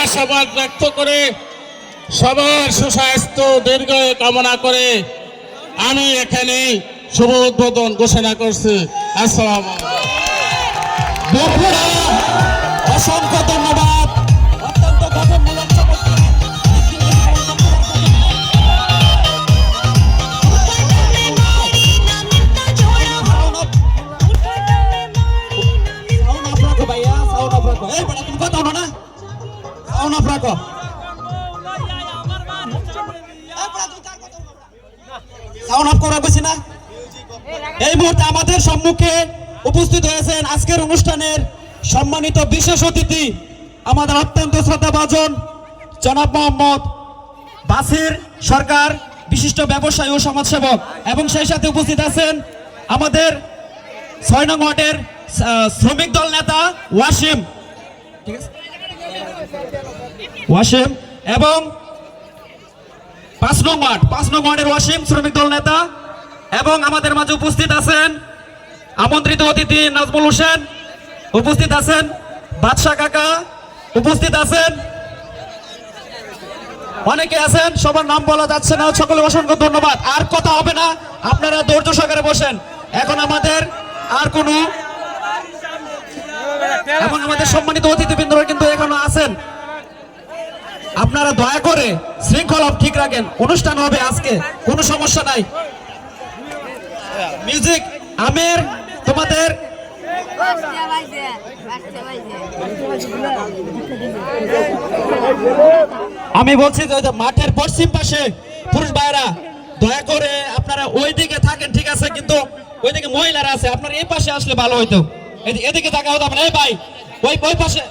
আশাবাদ ব্যক্ত করে সবার সুস্বাস্থ্য দীর্ঘ কামনা করে আমি এখানে শুভ উদ্বোধন ঘোষণা করছি। আসসালামু আলাইকুম। অসংখ্য ধন্যবাদ। অত্যন্ত গঠনমূলক এই মুহূর্তে আমাদের সম্মুখে উপস্থিত হয়েছেন আজকের অনুষ্ঠানের সম্মানিত বিশেষ অতিথি আমাদের অত্যন্ত শ্রদ্ধাভাজন জনাব মোহাম্মদ বাসির সরকার, বিশিষ্ট ব্যবসায়ী ও সমাজসেবক, এবং সেই সাথে উপস্থিত আছেন আমাদের ৬ নং ওয়ার্ডের শ্রমিক দল নেতা ওয়াসিম, ঠিক আছে, ওয়াসিম, এবং ৫ নং ওয়ার্ডের ওয়াসিম শ্রমিক দল নেতা, এবং আমাদের মাঝে উপস্থিত আছেন আমন্ত্রিত অতিথি নাজমুল হোসেন, উপস্থিত আছেন বাদশা কাকা, উপস্থিত আছেন অনেকে আছেন, সবার নাম বলা যাচ্ছে না। সকলে অসংখ্য ধন্যবাদ। আর কথা হবে না, আপনারা ধৈর্য সহকারে বসেন। এখন আমাদের আমাদের সম্মানিত অতিথিবৃন্দরা কিন্তু এখনো আছেন। আপনারা দয়া করে শৃঙ্খলা ঠিক রাখেন। অনুষ্ঠান হবে আজকে, কোনো সমস্যা নাই। মিউজিক আমির, তোমাদের আমি বলছি যে মাঠের পশ্চিম পাশে পুরুষ ভাইরা দয়া করে আপনারা ওই দিকে থাকেন, ঠিক আছে, কিন্তু ওইদিকে মহিলারা আছে, আপনারা এই পাশে আসলে ভালো হইতো। এদিকে থাকা হতো আপনার। এই ভাই ওই পাশে